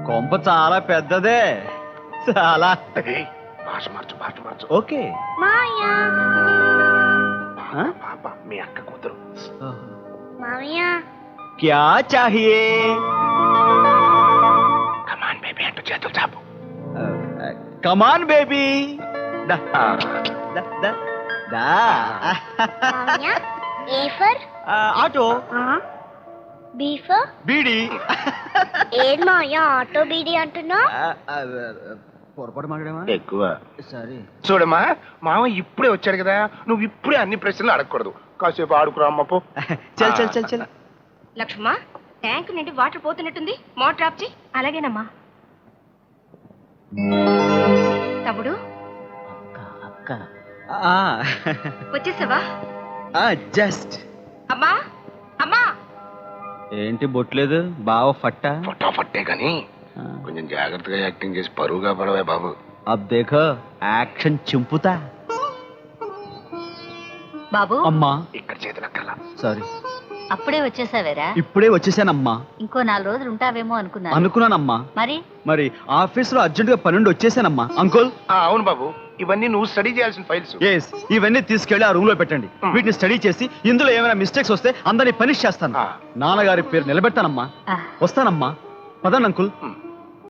కొంప చాలా పెద్దదే, చాలా. భాష మార్చు. ఓకే. మాయా పాప మీ అక్క కూతురు. మామయ్య క్యా చాహియే? కమాన్ బేబీ అంటూ చేతులు చాపు. Come on baby. దా దా దా. మామయ్య A for auto. B for beedi. ఏం మామయ్య ఆటో బీడి అంటున్నా? పొరపాటు మాట్లాడమా? ఎక్కువ. సరే చూడమ్మా, మామ ఇప్పుడే వచ్చాడు కదా, నువ్వు ఇప్పుడే అన్ని ప్రశ్నలు అడగకూడదు. కాసేపు ఆడుకురా అమ్మపో. చల్ చల్ చల్ చల్. లక్ష్మమ్మ, ట్యాంక్ నుండి వాటర్ పోతున్నట్టుంది, మోటార్ ఆఫ్ చేయి. అలాగేనమ్మా. తమ్ముడు అక్క వచ్చేసావా? జస్ట్. అమ్మా అమ్మా. ఏంటి బొట్లేదు బావ? ఫట్టా ఫట్టే గాని కొంచెం జాగ్రత్తగా యాక్టింగ్ చేసి పరువుగా పడవే బాబు. అబ్ దేఖో యాక్షన్ చింపుతా. బాబు అమ్మా. ఇక్కడ చేతులక్కర్లా. సారీ. అప్పుడే వచ్చేసావేరా? ఇప్పుడే వచ్చేసానమ్మా. ఇంకో 4 రోజులు ఉంటావేమో అనుకున్నానమ్మా. మరి ఆఫీస్ లో అర్జెంట్ గా పనుండి వచ్చేసానమ్మా. అంకుల్. అవును బాబు, ఇవన్నీ నువ్వు స్టడీ చేయాల్సిన ఫైల్స్. ఎస్, ఇవన్నీ తీసుకెళ్లి ఆ రూమ్ లో పెట్టండి. వీటిని స్టడీ చేసి ఇందులో ఏమైనా మిస్టేక్స్ వస్తే అందరినీ పనిష్ చేస్తాను. నాన్నగారి పేరు నిలబెడతానమ్మా. వస్తానమ్మా. పదండి అంకుల్.